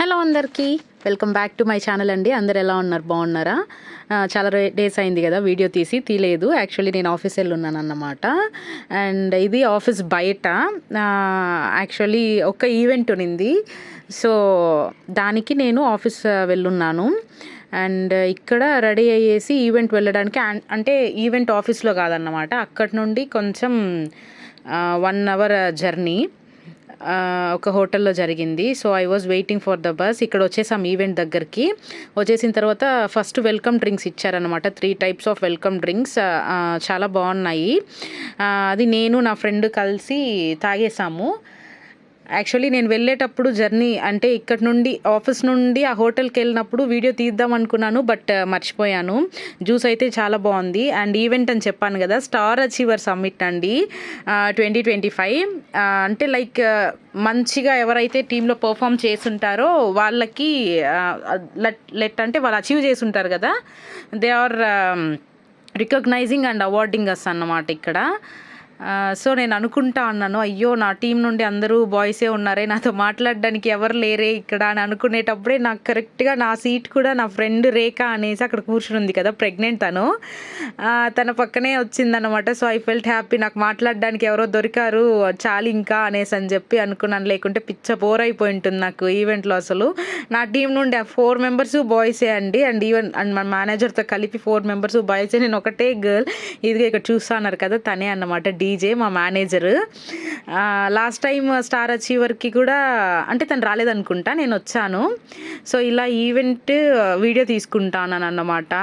Hello అందరికీ, welcome back to my channel అండి. అందరు ఎలా ఉన్నారు? బాగున్నారా? చాలా డేస్ అయింది కదా వీడియో తీయలేదు. యాక్చువల్లీ నేను ఆఫీస్ వెళ్ళున్నాను అన్నమాట. అండ్ ఇది ఆఫీస్ బయట యాక్చువల్లీ ఒక ఈవెంట్ ఉన్నింది. సో దానికి నేను ఆఫీస్ వెళ్ళున్నాను. అండ్ ఇక్కడ రెడీ అయ్యేసి ఈవెంట్ వెళ్ళడానికి, అంటే ఈవెంట్ ఆఫీస్లో కాదన్నమాట, అక్కడి నుండి కొంచెం 1 అవర్ జర్నీ ఒక హోటల్లో జరిగింది. So I was waiting for the bus. ఇక్కడ వచ్చేసాం ఈవెంట్ దగ్గరికి. వచ్చేసిన తర్వాత ఫస్ట్ వెల్కమ్ డ్రింక్స్ ఇచ్చారనమాట. 3 టైప్స్ ఆఫ్ వెల్కమ్ డ్రింక్స్ చాలా బాగున్నాయి. అది నేను నా ఫ్రెండ్ కలిసి తాగేసాము. యాక్చువల్లీ నేను వెళ్ళేటప్పుడు జర్నీ అంటే ఇక్కడ నుండి ఆఫీస్ నుండి ఆ హోటల్కి వెళ్ళినప్పుడు వీడియో తీద్దాం అనుకున్నాను, బట్ మర్చిపోయాను. జ్యూస్ అయితే చాలా బాగుంది. అండ్ ఈవెంట్ అని చెప్పాను కదా, స్టార్ అచీవర్ సమ్మిట్ అండి 2025. అంటే లైక్ మంచిగా ఎవరైతే టీంలో పర్ఫామ్ చేసుంటారో వాళ్ళకి అంటే వాళ్ళు అచీవ్ చేసుంటారు కదా, they are recognizing and awarding us అన్నమాట ఇక్కడ. సో నేను అనుకుంటా అన్నాను, అయ్యో నా టీం నుండి అందరూ బాయ్సే ఉన్నారే, నాతో మాట్లాడడానికి ఎవరు లేరే ఇక్కడ అని అనుకునేటప్పుడే నాకు కరెక్ట్గా నా సీట్ కూడా నా ఫ్రెండ్ రేఖ అనేసి అక్కడ కూర్చుని ఉంది కదా, ప్రెగ్నెంట్ తన పక్కనే వచ్చిందనమాట. సో ఐ ఫెల్ట్ హ్యాపీ, నాకు మాట్లాడడానికి ఎవరో దొరికారు చాలు ఇంకా అనేసి అని చెప్పి అనుకున్నాను. లేకుంటే పిచ్చ బోర్ అయిపోయి ఉంటుంది నాకు ఈవెంట్లో. అసలు నా టీం నుండి 4 మెంబర్స్ బాయ్సే అండి. అండ్ ఈవెన్ అండ్ మన మేనేజర్తో కలిపి 4 మెంబర్స్ బాయ్సే, నేను ఒకటే గర్ల్. ఇదిగా ఇక్కడ చూస్తున్నారు కదా, తనే అన్నమాట డీజే, మా మేనేజర్. లాస్ట్ టైం స్టార్ అచీవర్కి కూడా అంటే తను రాలేదనుకుంటా, నేను వచ్చాను. సో ఇలా ఈవెంట్ వీడియో తీసుకుంటాను అన్నమాట.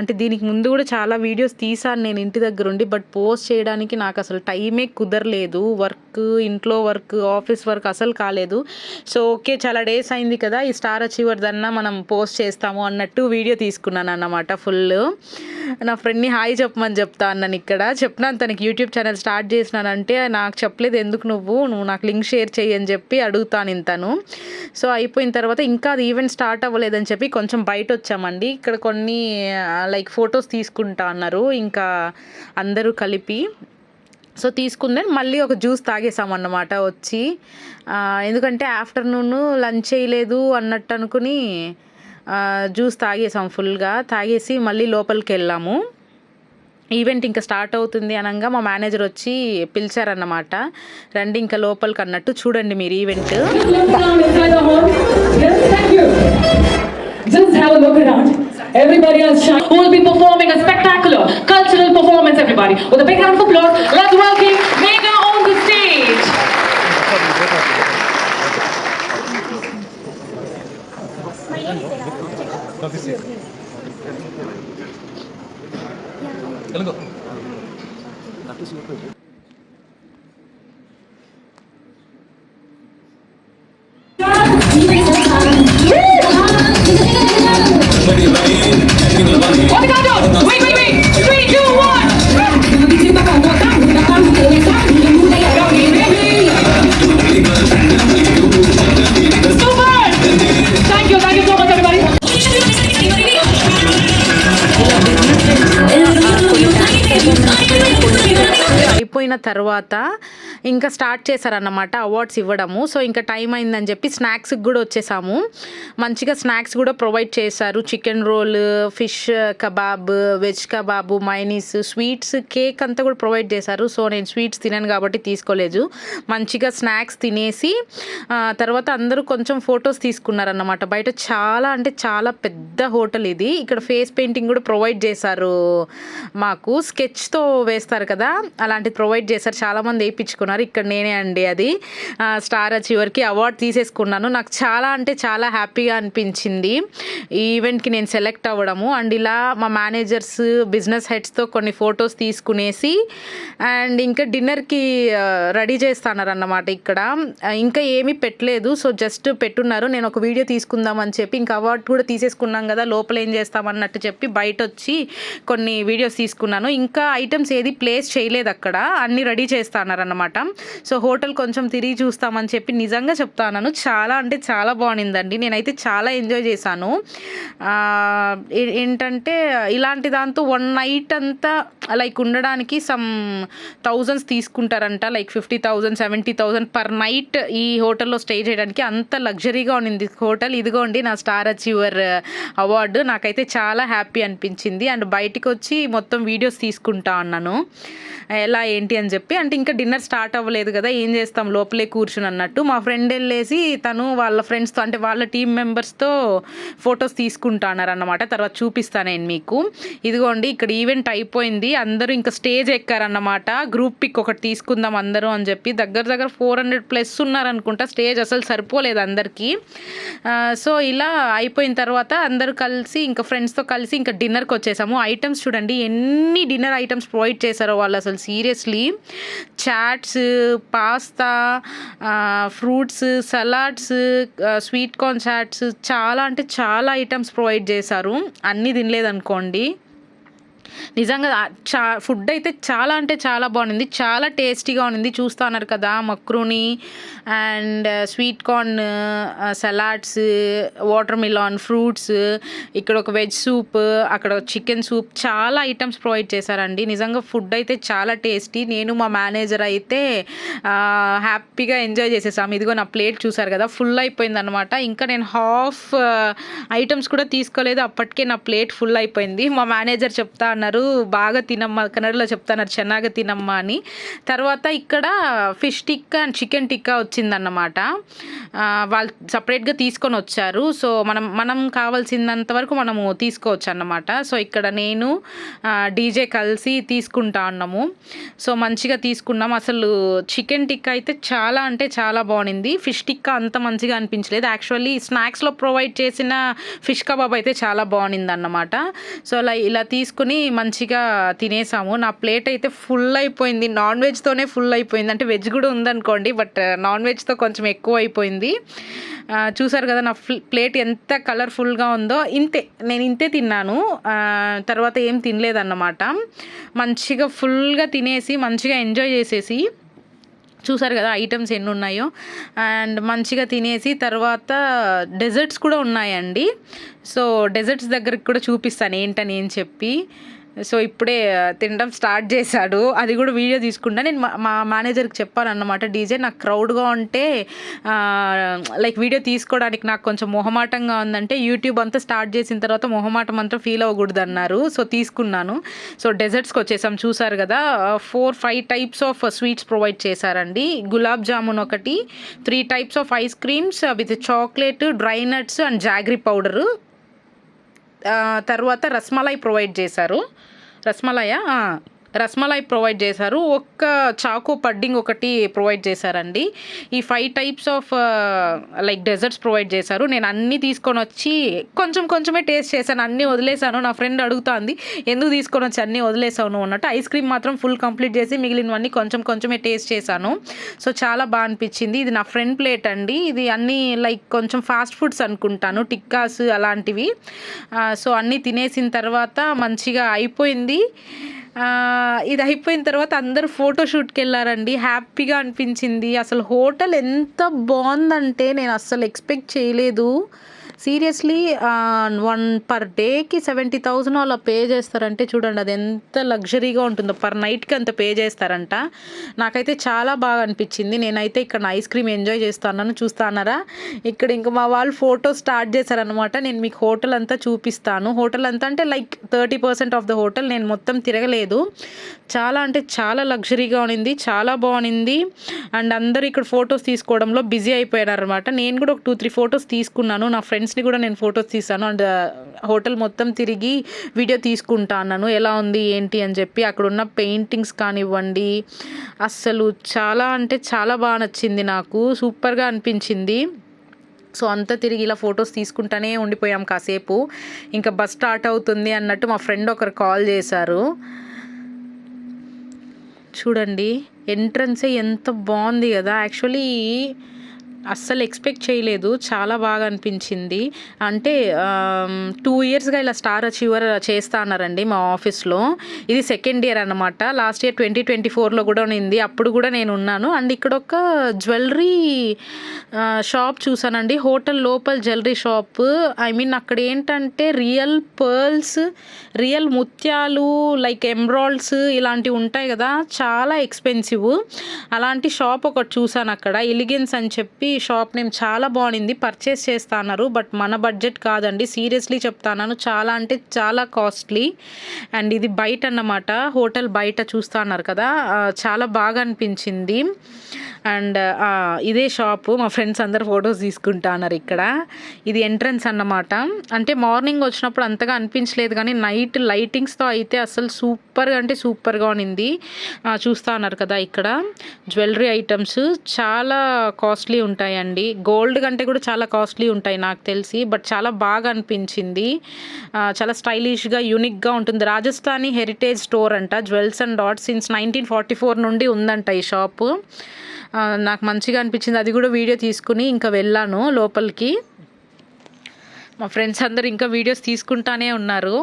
అంటే దీనికి ముందు కూడా చాలా వీడియోస్ తీసాను నేను ఇంటి దగ్గర ఉండి, బట్ పోస్ట్ చేయడానికి నాకు అసలు టైమే కుదరలేదు. వర్క్, ఇంట్లో వర్క్, ఆఫీస్ వర్క్ అసలు కాలేదు. సో ఓకే, చాలా డేస్ అయింది కదా, ఈ స్టార్ అచీవర్ దన్నా మనం పోస్ట్ చేస్తాము అన్నట్టు వీడియో తీసుకున్నాను అన్నమాట. ఫుల్ నా ఫ్రెండ్ని హాయ్ చెప్పమని చెప్తా అన్నాను. ఇక్కడ చెప్పినాను తనకి యూట్యూబ్ ఛానల్ స్టార్ట్ చేసినానంటే నాకు చెప్పలేదు, ఎందుకు నువ్వు నాకు లింక్ షేర్ చేయి అని చెప్పి అడుగుతాను ఇంతను. సో అయిపోయిన తర్వాత ఇంకా అది ఈవెంట్ స్టార్ట్ అవ్వలేదని చెప్పి కొంచెం బయట వచ్చామండి. ఇక్కడ కొన్ని లైక్ ఫొటోస్ తీసుకుంటా అన్నారు ఇంకా అందరూ కలిపి. సో తీసుకుందని మళ్ళీ ఒక జ్యూస్ తాగేసామన్నమాట వచ్చి. ఎందుకంటే ఆఫ్టర్నూన్ లంచ్ చేయలేదు అన్నట్టు అనుకుని జ్యూస్ తాగేసాం ఫుల్గా. తాగేసి మళ్ళీ లోపలికి వెళ్ళాము. ఈవెంట్ ఇంకా స్టార్ట్ అవుతుంది అనగా మా మేనేజర్ వచ్చి పిలిచారన్నమాట, రండి ఇంకా లోపలికి అన్నట్టు. చూడండి మీరు event. Just have a look around. Everybody else who will be performing a spectacular cultural performance, everybody. With a big round of applause, let's welcome Megha on the stage. On the count of wait, 3, 2, 1. Super! Thank you so much, everybody. అయిపోయిన తర్వాత ఇంకా start చేశారన్నమాట awards ఇవ్వడము. So ఇంకా time అయిందని చెప్పి స్నాక్స్కి కూడా వచ్చేసాము. మంచిగా స్నాక్స్ కూడా ప్రొవైడ్ చేశారు. Chicken roll, fish kebab, veg kebab, mayonnaise, sweets, cake అంతా కూడా ప్రొవైడ్ చేశారు. సో నేను స్వీట్స్ తినాను కాబట్టి తీసుకోలేదు. మంచిగా స్నాక్స్ తినేసి తర్వాత అందరూ కొంచెం ఫొటోస్ తీసుకున్నారన్నమాట. బయట చాలా అంటే చాలా పెద్ద హోటల్ ఇది. ఇక్కడ ఫేస్ పెయింటింగ్ కూడా ప్రొవైడ్ చేశారు మాకు. స్కెచ్తో వేస్తారు కదా, అలాంటిది ప్రొవైడ్ చేశారు. చాలామంది వేయించుకున్నారు. ఇక్కడ నేనే అండి అది స్టార్ అచీవర్కి అవార్డు తీసేసుకున్నాను. నాకు చాలా అంటే చాలా హ్యాపీగా అనిపించింది ఈ ఈవెంట్కి నేను సెలెక్ట్ అవ్వడము. అండ్ ఇలా మా మేనేజర్స్, బిజినెస్ హెడ్స్తో కొన్ని ఫొటోస్ తీసుకునేసి అండ్ ఇంకా డిన్నర్కి రెడీ చేస్తానన్నమాట. ఇక్కడ ఇంకా ఏమీ పెట్టలేదు, సో జస్ట్ పెట్టున్నారు. నేను ఒక వీడియో తీసుకుందామని చెప్పి ఇంకా అవార్డు కూడా తీసేసుకున్నాం కదా, లోపల ఏం చేస్తామన్నట్టు చెప్పి బయట వచ్చి కొన్ని వీడియోస్ తీసుకున్నాను. ఇంకా ఐటమ్స్ ఏది ప్లేస్ చేయలేదు, అక్కడ అన్నీ రెడీ చేస్తానన్నమాట. సో హోటల్ కొంచెం తిరిగి చూస్తామని చెప్పి నిజంగా చెప్తాను, చాలా అంటే చాలా బాగుండిందండి. నేనైతే చాలా ఎంజాయ్ చేశాను. ఏంటంటే ఇలాంటి దాంతో 1 నైట్ అంతా లైక్ ఉండడానికి సమ్ థౌజండ్స్ తీసుకుంటారంట, లైక్ 50,000 70,000 పర్ నైట్ ఈ హోటల్లో స్టే చేయడానికి. అంత లగ్జరీగా ఉండింది హోటల్. ఇదిగోండి నా స్టార్ అచీవర్ అవార్డు. నాకైతే చాలా హ్యాపీ అనిపించింది. అండ్ బయటికి వచ్చి మొత్తం వీడియోస్ తీసుకుంటా అన్నాను ఎలా ఏంటి అని చెప్పి. అంటే ఇంకా డిన్నర్ స్టార్ట్ అవ్వలేదు కదా, ఏం చేస్తాం లోపలే కూర్చుని అన్నట్టు. మా ఫ్రెండ్ వెళ్ళేసి తను వాళ్ళ ఫ్రెండ్స్తో అంటే వాళ్ళ టీమ్ మెంబర్స్తో ఫొటోస్ తీసుకుంటున్నారు అన్నమాట. తర్వాత చూపిస్తాను నేను మీకు. ఇదిగోండి ఇక్కడ ఈవెంట్ అయిపోయింది, అందరూ ఇంకా స్టేజ్ ఎక్కారన్నమాట. గ్రూప్ పిక్ ఒకటి తీసుకుందాం అందరూ అని చెప్పి. దగ్గర 400+ ఉన్నారనుకుంటా. స్టేజ్ అసలు సరిపోలేదు అందరికీ. సో ఇలా అయిపోయిన తర్వాత అందరూ కలిసి ఇంకా ఫ్రెండ్స్తో కలిసి ఇంకా డిన్నర్కి వచ్చేసాము. ఐటమ్స్ చూడండి ఎన్ని డిన్నర్ ఐటమ్స్ ప్రొవైడ్ చేశారో వాళ్ళు, అసలు seriously. Chats, pasta, fruits, salads, sweet corn chats, చాలా అంటే చాలా ఐటమ్స్ ప్రొవైడ్ చేశారు. అన్నీ తినలేదనుకోండి. నిజంగా ఫుడ్ అయితే చాలా అంటే చాలా బాగుంది, చాలా టేస్టీగా ఉంది. చూస్తా ఉన్నారు కదా, macaroni and sweet corn, salads, watermelon, fruits, ఇక్కడ ఒక వెజ్ సూప్, అక్కడ చికెన్ సూప్, చాలా ఐటమ్స్ ప్రొవైడ్ చేశారండి. నిజంగా ఫుడ్ అయితే చాలా టేస్టీ. నేను మా మేనేజర్ అయితే హ్యాపీగా ఎంజాయ్ చేసేసాము. ఇదిగో నా ప్లేట్ చూసారు కదా, ఫుల్ అయిపోయింది అనమాట. ఇంకా నేను హాఫ్ ఐటమ్స్ కూడా తీసుకోలేదు, అప్పటికే నా ప్లేట్ ఫుల్ అయిపోయింది. మా మేనేజర్ చెప్తా అన్నారు బాగా తినమ్మా, కన్నడలో చెప్తున్నారు చెన్నాగా తినమ్మా అని. తర్వాత ఇక్కడ fish tikka and chicken tikka వచ్చిందన్నమాట. వాళ్ళు సపరేట్గా తీసుకొని వచ్చారు. సో మనం కావాల్సినంత వరకు మనము తీసుకోవచ్చు అన్నమాట. సో ఇక్కడ నేను డీజే కలిసి తీసుకుంటా ఉన్నాము. సో మంచిగా తీసుకున్నాం. అసలు చికెన్ టిక్కా అయితే చాలా అంటే చాలా బాగుంది. ఫిష్ టిక్కా అంత మంచిగా అనిపించలేదు. యాక్చువల్లీ స్నాక్స్లో ప్రొవైడ్ చేసిన ఫిష్ కబాబ్ అయితే చాలా బాగుంది అన్నమాట. సో ఇలా తీసుకుని మంచిగా తినేసాము. నా ప్లేట్ అయితే ఫుల్ అయిపోయింది. నాన్ వెజ్తోనే ఫుల్ అయిపోయింది. అంటే వెజ్ కూడా ఉందనుకోండి, బట్ నాన్ వెజ్తో కొంచెం ఎక్కువ అయిపోయింది. చూసారు కదా నా ప్లేట్ ఎంత కలర్ఫుల్గా ఉందో. నేను ఇంతే తిన్నాను, తర్వాత ఏం తినలేదన్నమాట. మంచిగా ఫుల్గా తినేసి మంచిగా ఎంజాయ్ చేసేసి, చూసారు కదా ఐటమ్స్ ఎన్ని ఉన్నాయో. అండ్ మంచిగా తినేసి తర్వాత డెజర్ట్స్ కూడా ఉన్నాయండి. సో డెజర్ట్స్ దగ్గరికి కూడా చూపిస్తాను ఏంటని ఏం చెప్పి. సో ఇప్పుడే తినడం స్టార్ట్ చేశాడు, అది కూడా వీడియో తీసుకుంటా. నేను మా మేనేజర్కి చెప్పానన్నమాట, డీజే నాకు క్రౌడ్గా ఉంటే లైక్ వీడియో తీసుకోవడానికి నాకు కొంచెం మొహమాటంగా ఉందంటే యూట్యూబ్ అంతా స్టార్ట్ చేసిన తర్వాత మొహమాటం అంతా ఫీల్ అవ్వకూడదు అన్నారు. సో తీసుకున్నాను. సో డెజర్ట్స్కి వచ్చేసాం. చూసారు కదా 4-5 టైప్స్ ఆఫ్ స్వీట్స్ ప్రొవైడ్ చేశారండి. గులాబ్ జామున్ ఒకటి, 3 types of ice creams with chocolate, dry nuts and jaggery powder. తర్వాత రస్మలై ప్రొవైడ్ చేశారు. రస్మలై ప్రొవైడ్ చేశారు. ఒక్క చాకో పడ్డింగ్ ఒకటి ప్రొవైడ్ చేశారండి. ఈ 5 types of like desserts provide చేశారు. నేను అన్నీ తీసుకొని వచ్చి కొంచెమే టేస్ట్ చేశాను, అన్నీ వదిలేసాను. నా ఫ్రెండ్ అడుగుతుంది ఎందుకు తీసుకొని వచ్చి అన్నీ వదిలేసాను అన్నట్టు. ఐస్ క్రీమ్ మాత్రం ఫుల్ కంప్లీట్ చేసి మిగిలినవన్నీ కొంచెమే టేస్ట్ చేశాను. సో చాలా బాగా అనిపించింది. ఇది నా ఫ్రెండ్ ప్లేట్ అండి. ఇది అన్నీ లైక్ కొంచెం ఫాస్ట్ ఫుడ్స్ అనుకుంటాను, టిక్కాస్ అలాంటివి. సో అన్నీ తినేసిన తర్వాత మంచిగా అయిపోయింది. ఇది అయిపోయిన తర్వాత అందరూ ఫోటోషూట్కి వెళ్ళారండి. హ్యాపీగా అనిపించింది. అసలు హోటల్ ఎంత బాగుందంటే నేను అస్సలు ఎక్స్పెక్ట్ చేయలేదు. సీరియస్లీ వన్ పర్ డేకి 70,000 అలా పే చేస్తారంటే చూడండి అది ఎంత లగ్జరీగా ఉంటుందో. పర్ నైట్కి అంత పే చేస్తారంట. నాకైతే చాలా బాగా అనిపించింది. నేనైతే ఇక్కడ ఐస్ క్రీమ్ ఎంజాయ్ చేస్తున్నాను. చూస్తానారా ఇక్కడ ఇంకా మా వాళ్ళు ఫోటో స్టార్ట్ చేశారనమాట. నేను మీకు హోటల్ అంతా చూపిస్తాను. హోటల్ అంతా అంటే లైక్ 30% ఆఫ్ ద హోటల్, నేను మొత్తం తిరగలేదు. చాలా అంటే చాలా లగ్జరీగా ఉంది, చాలా బాగుంది. అండ్ అందరూ ఇక్కడ ఫొటోస్ తీసుకోవడంలో బిజీ అయిపోయారు అనమాట. నేను కూడా ఒక 2-3 ఫొటోస్ తీసుకున్నాను. నా ఫ్రెండ్స్ని కూడా నేను ఫొటోస్ తీసాను. అండ్ హోటల్ మొత్తం తిరిగి వీడియో తీసుకుంటా అన్నాను ఎలా ఉంది ఏంటి అని చెప్పి. అక్కడ ఉన్న పెయింటింగ్స్ కానివ్వండి అస్సలు చాలా అంటే చాలా బాగా నచ్చింది నాకు, సూపర్గా అనిపించింది. సో అంతా తిరిగి ఇలా ఫొటోస్ తీసుకుంటానే ఉండిపోయాం కాసేపు. ఇంకా బస్ స్టార్ట్ అవుతుంది అన్నట్టు మా ఫ్రెండ్ ఒకరు కాల్ చేశారు. చూడండి ఎంట్రన్సే ఎంత బాగుంది కదా. యాక్చువల్లీ అస్సలు ఎక్స్పెక్ట్ చేయలేదు. చాలా బాగా అనిపించింది. అంటే 2 ఇయర్స్‌గా ఇలా స్టార్ అచీవర్ చేస్తా అన్నారండి మా ఆఫీస్‌లో. ఇది సెకండ్ ఇయర్ అన్నమాట. లాస్ట్ ఇయర్ 2024లో కూడా ఉన్నింది. అప్పుడు కూడా నేను ఉన్నాను. అండ్ ఇక్కడ ఒక జ్యువెలరీ షాప్ చూసానండి. హోటల్ లోపల జ్యువెలరీ షాప్. ఐ మీన్ అక్కడ ఏంటంటే రియల్ పర్ల్స్, రియల్ ముత్యాలు లైక్ ఎమరాల్డ్స్ ఇలాంటివి ఉంటాయి కదా, చాలా ఎక్స్పెన్సివ్. అలాంటి షాప్ ఒకటి చూసాను అక్కడ. ఎలిగెన్స్ అని చెప్పి షాప్ నేమ్ చాలా బాగుంది. పర్చేస్ చేస్తా అన్నారు. బట్ మన బడ్జెట్ కాదండి, సీరియస్లీ చెప్తాను. చాలా అంటే చాలా కాస్ట్లీ. అండ్ ఇది బయట అన్నమాట, హోటల్ బయట చూస్తా అన్నారు కదా, చాలా బాగా అనిపించింది. అండ్ ఇదే షాపు. మా ఫ్రెండ్స్ అందరు ఫొటోస్ తీసుకుంటా అన్నారు ఇక్కడ. ఇది ఎంట్రన్స్ అన్నమాట. అంటే మార్నింగ్ వచ్చినప్పుడు అంతగా అనిపించలేదు, కానీ నైట్ లైటింగ్స్తో అయితే అసలు సూపర్గా అంటే సూపర్గా ఉన్నింది. చూస్తా ఉన్నారు కదా ఇక్కడ జ్యువెలరీ ఐటమ్స్ చాలా కాస్ట్లీ ఉంటాయండి. గోల్డ్ కంటే కూడా చాలా కాస్ట్లీ ఉంటాయి నాకు తెలిసి. బట్ చాలా బాగా అనిపించింది. చాలా స్టైలిష్గా యూనిక్గా ఉంటుంది. రాజస్థానీ హెరిటేజ్ స్టోర్ అంట, జ్యువెల్స్ అండ్ డాట్స్. సిన్స్ 1944 నుండి ఉందంట ఈ షాపు. నాకు మంచిగా అనిపించింది. అది కూడా వీడియో తీసుకుని ఇంకా వెళ్ళాను లోపలికి. మా ఫ్రెండ్స్ అందరూ ఇంకా వీడియోస్ తీసుకుంటానే ఉన్నారు.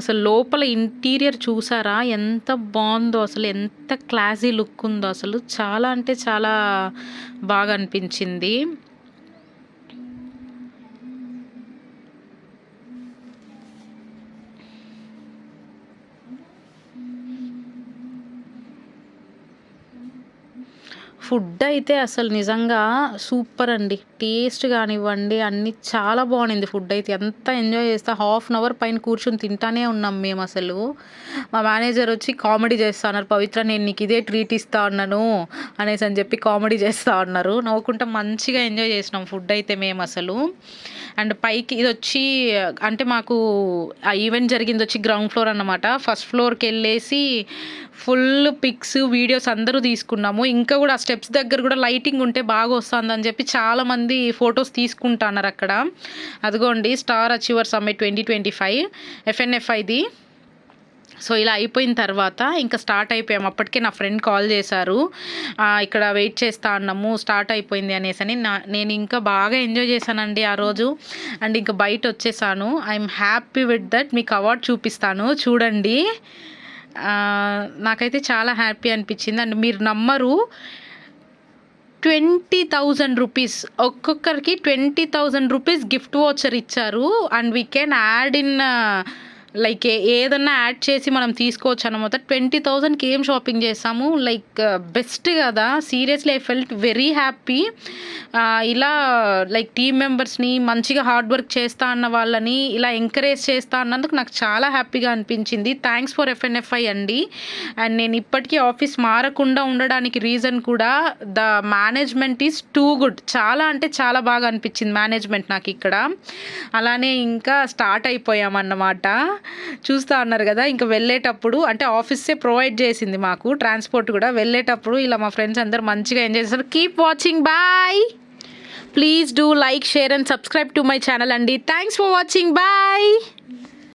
అసలు లోపల ఇంటీరియర్ చూసారా ఎంత బాగుందో, అసలు ఎంత క్లాసీ లుక్ ఉందో. అసలు చాలా అంటే చాలా బాగా అనిపించింది. ఫుడ్ అయితే అసలు నిజంగా సూపర్ అండి. టేస్ట్ కానివ్వండి అన్నీ చాలా బాగుంది. ఫుడ్ అయితే ఎంత ఎంజాయ్ చేస్తా, 1/2 అవర్ పైన కూర్చొని తింటానే ఉన్నాం మేము. అసలు మా మేనేజర్ వచ్చి కామెడీ చేస్తా ఉన్నారు. పవిత్ర నేను నీకు ఇదే ట్రీట్ ఇస్తా ఉన్నాను అనేసి అని చెప్పి కామెడీ చేస్తూ ఉన్నారు. నవ్వుకుంటా మంచిగా ఎంజాయ్ చేసినాం ఫుడ్ అయితే మేము అసలు. అండ్ పైకి ఇది వచ్చి అంటే మాకు ఆ ఈవెంట్ జరిగింది వచ్చి గ్రౌండ్ ఫ్లోర్ అన్నమాట. ఫస్ట్ ఫ్లోర్కి వెళ్ళేసి ఫుల్ పిక్స్ వీడియోస్ అందరూ తీసుకున్నాము. ఇంకా కూడా ఆ స్టెప్స్ దగ్గర కూడా లైటింగ్ ఉంటే బాగా వస్తుందని చెప్పి చాలామంది ఫొటోస్ తీసుకుంటున్నారు అక్కడ. అదిగోండి స్టార్ అచీవర్ సమ్మిట్ 2025 FNFIది. సో ఇలా అయిపోయిన తర్వాత ఇంకా స్టార్ట్ అయిపోయాము. అప్పటికే నా ఫ్రెండ్ కాల్ చేశారు, ఇక్కడ వెయిట్ చేస్తా ఉన్నాము స్టార్ట్ అయిపోయింది అనేసి అని. నేను ఇంకా బాగా ఎంజాయ్ చేశానండి ఆ రోజు. అండ్ ఇంకా బయట వచ్చేసాను. I'm happy with that. మీకు అవార్డ్ చూపిస్తాను చూడండి. నాకైతే చాలా హ్యాపీ అనిపించింది. అండ్ మీరు నమ్మరు, 20,000 రూపీస్ ఒక్కొక్కరికి 20,000 రూపీస్ గిఫ్ట్ వోచర్ ఇచ్చారు. And we can add in like ఏదన్నా యాడ్ చేసి మనం తీసుకోవచ్చు అనమాట. 20,000కి ఏం షాపింగ్ చేస్తాము, లైక్ బెస్ట్ కదా. Seriously I felt very happy. ఇలా లైక్ టీమ్ మెంబర్స్ని మంచిగా హార్డ్ వర్క్ చేస్తా అన్న వాళ్ళని ఇలా ఎంకరేజ్ చేస్తా అన్నందుకు నాకు చాలా హ్యాపీగా అనిపించింది. థ్యాంక్స్ ఫర్ FNFI అండి. అండ్ నేను ఇప్పటికీ ఆఫీస్ మారకుండా ఉండడానికి రీజన్ కూడా the management is too good. చాలా అంటే చాలా బాగా అనిపించింది మేనేజ్మెంట్ నాకు ఇక్కడ. అలానే ఇంకా స్టార్ట్ అయిపోయామన్నమాట. చూస్తూ ఉన్నారు కదా. ఇంకా వెళ్ళేటప్పుడు అంటే ఆఫీసే ప్రొవైడ్ చేసింది మాకు ట్రాన్స్పోర్ట్ కూడా. వెళ్ళేటప్పుడు ఇలా మా ఫ్రెండ్స్ అందరూ మంచిగా ఎంజాయ్ చేస్తారు. Keep watching, bye. Please do like, share and subscribe to my channel అండి. Thanks for watching, bye.